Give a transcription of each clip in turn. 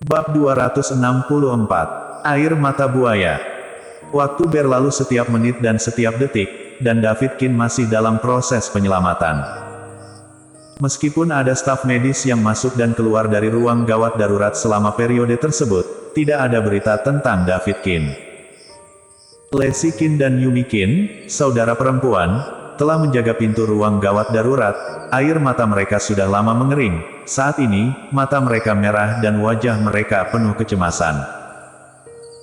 Bab 264. Air mata buaya. Waktu berlalu setiap menit dan setiap detik, dan David Kin masih dalam proses penyelamatan. Meskipun ada staf medis yang masuk dan keluar dari ruang gawat darurat selama periode tersebut, tidak ada berita tentang David Kin. Leslie Kin dan Yumi Kin, saudara perempuan, telah menjaga pintu ruang gawat darurat. Air mata mereka sudah lama mengering. Saat ini, mata mereka merah dan wajah mereka penuh kecemasan.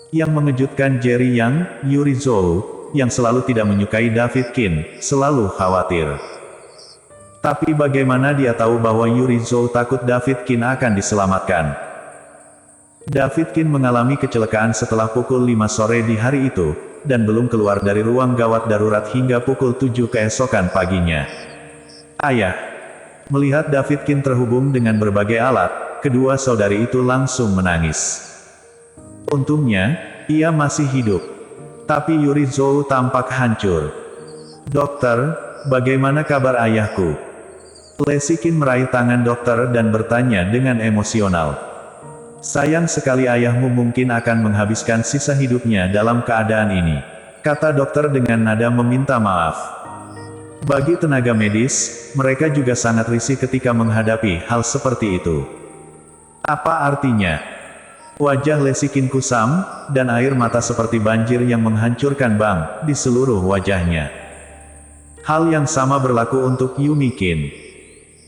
Yang mengejutkan Jerry Yang, Yuri Zhou, yang selalu tidak menyukai David Kin, selalu khawatir. Tapi bagaimana dia tahu bahwa Yuri Zhou takut David Kin akan diselamatkan? David Kin mengalami kecelakaan setelah pukul 5 sore di hari itu, dan belum keluar dari ruang gawat darurat hingga pukul 7 keesokan paginya. Ayah. Melihat David Kin terhubung dengan berbagai alat, kedua saudari itu langsung menangis. Untungnya, ia masih hidup. Tapi Yuri Zhou tampak hancur. Dokter, bagaimana kabar ayahku? Leslie Kin meraih tangan dokter dan bertanya dengan emosional. Sayang sekali ayahmu mungkin akan menghabiskan sisa hidupnya dalam keadaan ini, kata dokter dengan nada meminta maaf. Bagi tenaga medis, mereka juga sangat risih ketika menghadapi hal seperti itu. Apa artinya? Wajah Leslie Kin kusam, dan air mata seperti banjir yang menghancurkan bang di seluruh wajahnya. Hal yang sama berlaku untuk Yumi Kin.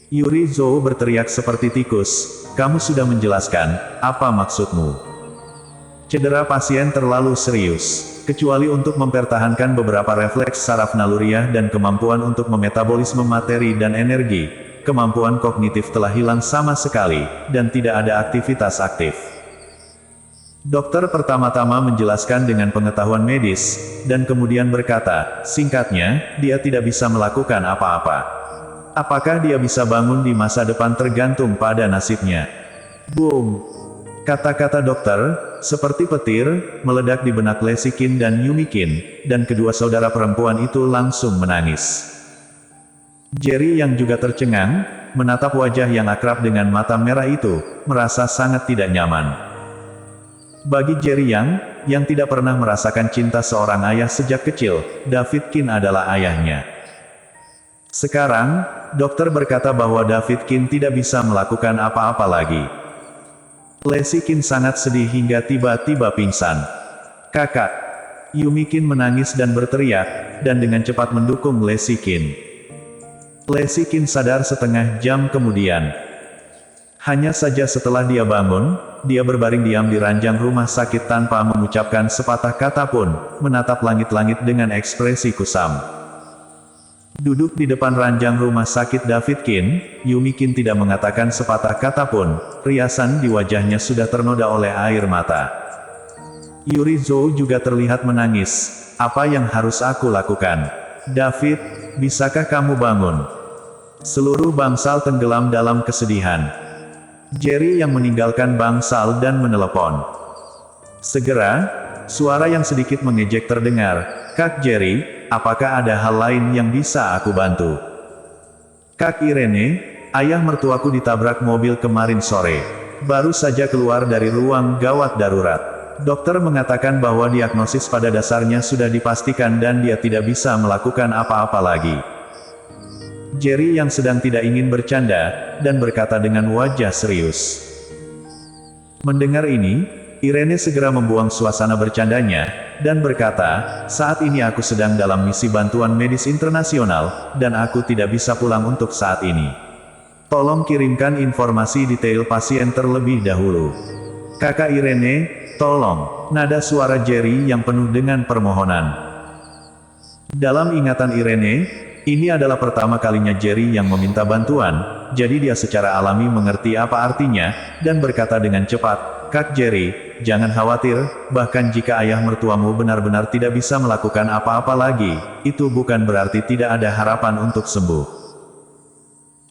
Yuri Zhou berteriak seperti tikus, kamu sudah menjelaskan, apa maksudmu? Cedera pasien terlalu serius. Kecuali untuk mempertahankan beberapa refleks saraf naluriah dan kemampuan untuk memetabolisme materi dan energi, kemampuan kognitif telah hilang sama sekali, dan tidak ada aktivitas aktif. Dokter pertama-tama menjelaskan dengan pengetahuan medis, dan kemudian berkata, singkatnya, dia tidak bisa melakukan apa-apa. Apakah dia bisa bangun di masa depan tergantung pada nasibnya. Boom! Kata-kata dokter, seperti petir, meledak di benak Leslie Kin dan Yumi Kin, dan kedua saudara perempuan itu langsung menangis. Jerry yang juga tercengang, menatap wajah yang akrab dengan mata merah itu, merasa sangat tidak nyaman. Bagi Jerry yang tidak pernah merasakan cinta seorang ayah sejak kecil, David Kin adalah ayahnya. Sekarang, dokter berkata bahwa David Kin tidak bisa melakukan apa-apa lagi. Leslie Kin sangat sedih hingga tiba-tiba pingsan. Kakak. Yumi Kin menangis dan berteriak, dan dengan cepat mendukung Leslie Kin. Leslie Kin sadar setengah jam kemudian. Hanya saja setelah dia bangun, dia berbaring diam di ranjang rumah sakit tanpa mengucapkan sepatah kata pun, menatap langit-langit dengan ekspresi kusam. Duduk di depan ranjang rumah sakit David Kin, Yumi Kin tidak mengatakan sepatah kata pun, riasan di wajahnya sudah ternoda oleh air mata. Yuri Zhou juga terlihat menangis. Apa yang harus aku lakukan? David, bisakah kamu bangun? Seluruh bangsal tenggelam dalam kesedihan. Jerry yang meninggalkan bangsal dan menelepon. Segera, suara yang sedikit mengejek terdengar, Kak Jerry, apakah ada hal lain yang bisa aku bantu? Kak Irene, ayah mertuaku ditabrak mobil kemarin sore. Baru saja keluar dari ruang gawat darurat. Dokter mengatakan bahwa diagnosis pada dasarnya sudah dipastikan dan dia tidak bisa melakukan apa-apa lagi. Jerry yang sedang tidak ingin bercanda, dan berkata dengan wajah serius. Mendengar ini, Irene segera membuang suasana bercandanya, dan berkata, saat ini aku sedang dalam misi bantuan medis internasional, dan aku tidak bisa pulang untuk saat ini. Tolong kirimkan informasi detail pasien terlebih dahulu. Kakak Irene, tolong. Nada suara Jerry yang penuh dengan permohonan. Dalam ingatan Irene, ini adalah pertama kalinya Jerry yang meminta bantuan, jadi dia secara alami mengerti apa artinya, dan berkata dengan cepat, Kak Jerry, jangan khawatir, bahkan jika ayah mertuamu benar-benar tidak bisa melakukan apa-apa lagi, itu bukan berarti tidak ada harapan untuk sembuh.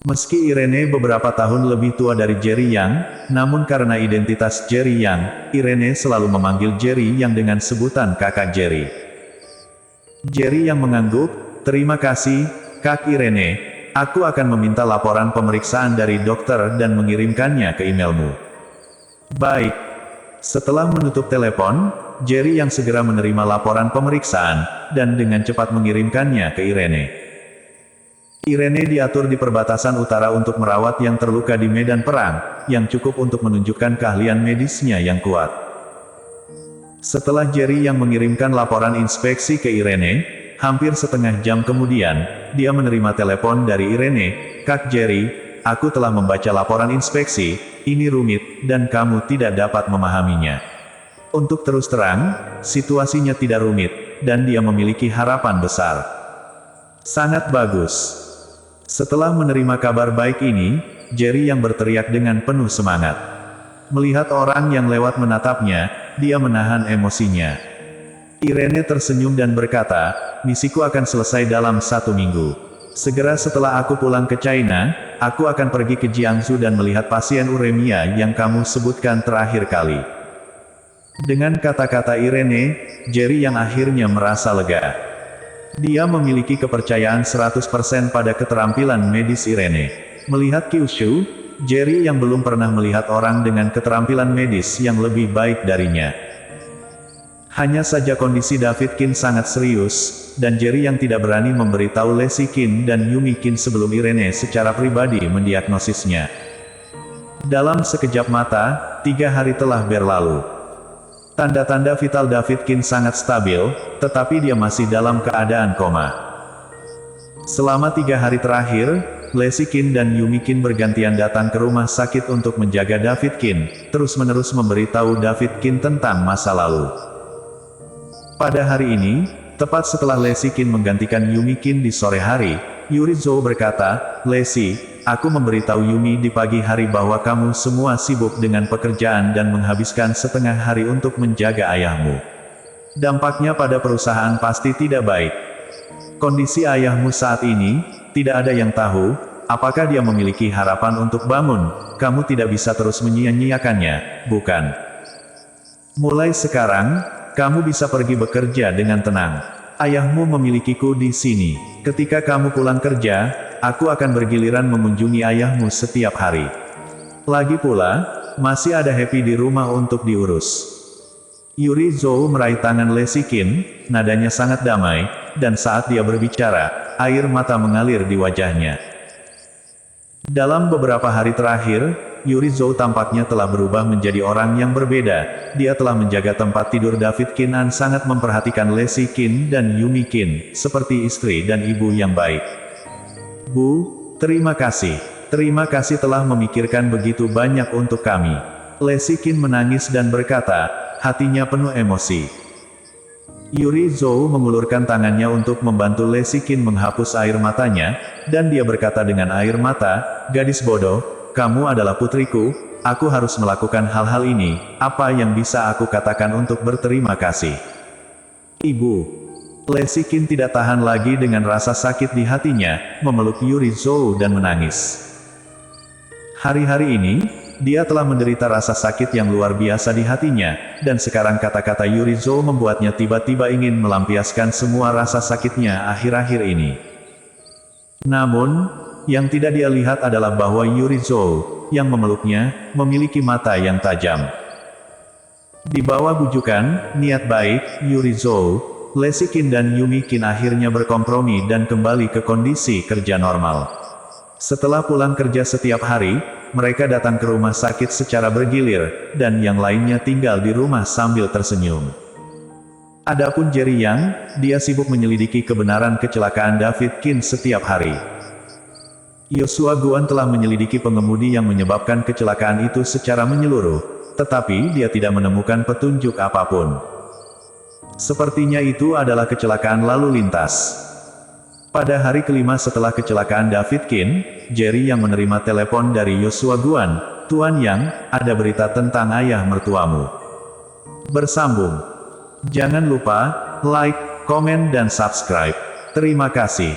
Meski Irene beberapa tahun lebih tua dari Jerry Yang, namun karena identitas Jerry Yang, Irene selalu memanggil Jerry Yang dengan sebutan kakak Jerry. Jerry Yang mengangguk, terima kasih, Kak Irene, aku akan meminta laporan pemeriksaan dari dokter dan mengirimkannya ke emailmu. Baik. Setelah menutup telepon, Jerry yang segera menerima laporan pemeriksaan, dan dengan cepat mengirimkannya ke Irene. Irene diatur di perbatasan utara untuk merawat yang terluka di medan perang, yang cukup untuk menunjukkan keahlian medisnya yang kuat. Setelah Jerry yang mengirimkan laporan inspeksi ke Irene, hampir setengah jam kemudian, dia menerima telepon dari Irene. "Kak Jerry, aku telah membaca laporan inspeksi, ini rumit, dan kamu tidak dapat memahaminya. Untuk terus terang, situasinya tidak rumit, dan dia memiliki harapan besar." "Sangat bagus." Setelah menerima kabar baik ini, Jerry yang berteriak dengan penuh semangat. Melihat orang yang lewat menatapnya, dia menahan emosinya. Irene tersenyum dan berkata, "Misiku akan selesai dalam 1 minggu. Segera setelah aku pulang ke China, aku akan pergi ke Jiangsu dan melihat pasien uremia yang kamu sebutkan terakhir kali." Dengan kata-kata Irene, Jerry yang akhirnya merasa lega. Dia memiliki kepercayaan 100% pada keterampilan medis Irene. Melihat Kyushu, Jerry yang belum pernah melihat orang dengan keterampilan medis yang lebih baik darinya. Hanya saja kondisi David Qin sangat serius, dan Jerry yang tidak berani memberitahu Lexi Qin dan Yumi Qin sebelum Irene secara pribadi mendiagnosisnya. Dalam sekejap mata, 3 hari telah berlalu. Tanda-tanda vital David Qin sangat stabil, tetapi dia masih dalam keadaan koma. Selama 3 hari terakhir, Lexi Qin dan Yumi Qin bergantian datang ke rumah sakit untuk menjaga David Qin, terus-menerus memberitahu David Qin tentang masa lalu. Pada hari ini, tepat setelah Lexi Qin menggantikan Yumi Qin di sore hari, Yuri Zhou berkata, "Lexi, aku memberitahu Yumi di pagi hari bahwa kamu semua sibuk dengan pekerjaan dan menghabiskan setengah hari untuk menjaga ayahmu. Dampaknya pada perusahaan pasti tidak baik. Kondisi ayahmu saat ini, tidak ada yang tahu, apakah dia memiliki harapan untuk bangun. Kamu tidak bisa terus menyia-nyiakannya, bukan? Mulai sekarang, kamu bisa pergi bekerja dengan tenang. Ayahmu memilikiku di sini. Ketika kamu pulang kerja, aku akan bergiliran mengunjungi ayahmu setiap hari. Lagi pula, masih ada Happy di rumah untuk diurus." Yuri Zhou meraih tangan Lexi Qin, nadanya sangat damai, dan saat dia berbicara, air mata mengalir di wajahnya. Dalam beberapa hari terakhir, Yuri Zhou tampaknya telah berubah menjadi orang yang berbeda. Dia telah menjaga tempat tidur David Qin dan sangat memperhatikan Lexi Qin dan Yumi Qin, seperti istri dan ibu yang baik. "Bu, terima kasih. Terima kasih telah memikirkan begitu banyak untuk kami." Lexi Qin menangis dan berkata, hatinya penuh emosi. Yuri Zhou mengulurkan tangannya untuk membantu Lexi Qin menghapus air matanya, dan dia berkata dengan air mata, "Gadis bodoh, kamu adalah putriku, aku harus melakukan hal-hal ini, apa yang bisa aku katakan untuk berterima kasih?" "Ibu." Lexi Qin tidak tahan lagi dengan rasa sakit di hatinya, memeluk Yuri Zhou dan menangis. Hari-hari ini, dia telah menderita rasa sakit yang luar biasa di hatinya, dan sekarang kata-kata Yuri Zhou membuatnya tiba-tiba ingin melampiaskan semua rasa sakitnya akhir-akhir ini. Namun, yang tidak dia lihat adalah bahwa Yuri Zhou, yang memeluknya, memiliki mata yang tajam. Di bawah bujukan, niat baik, Yuri Zhou, Lexi Qin dan Yumi Qin akhirnya berkompromi dan kembali ke kondisi kerja normal. Setelah pulang kerja setiap hari, mereka datang ke rumah sakit secara bergilir, dan yang lainnya tinggal di rumah sambil tersenyum. Adapun Jerry Yang, dia sibuk menyelidiki kebenaran kecelakaan David Qin setiap hari. Yoshua Guan telah menyelidiki pengemudi yang menyebabkan kecelakaan itu secara menyeluruh, tetapi dia tidak menemukan petunjuk apapun. Sepertinya itu adalah kecelakaan lalu lintas. Pada hari kelima setelah kecelakaan David Qin, Jerry yang menerima telepon dari Yoshua Guan, "Tuan Yang, ada berita tentang ayah mertuamu." Bersambung. Jangan lupa, like, komen dan subscribe. Terima kasih.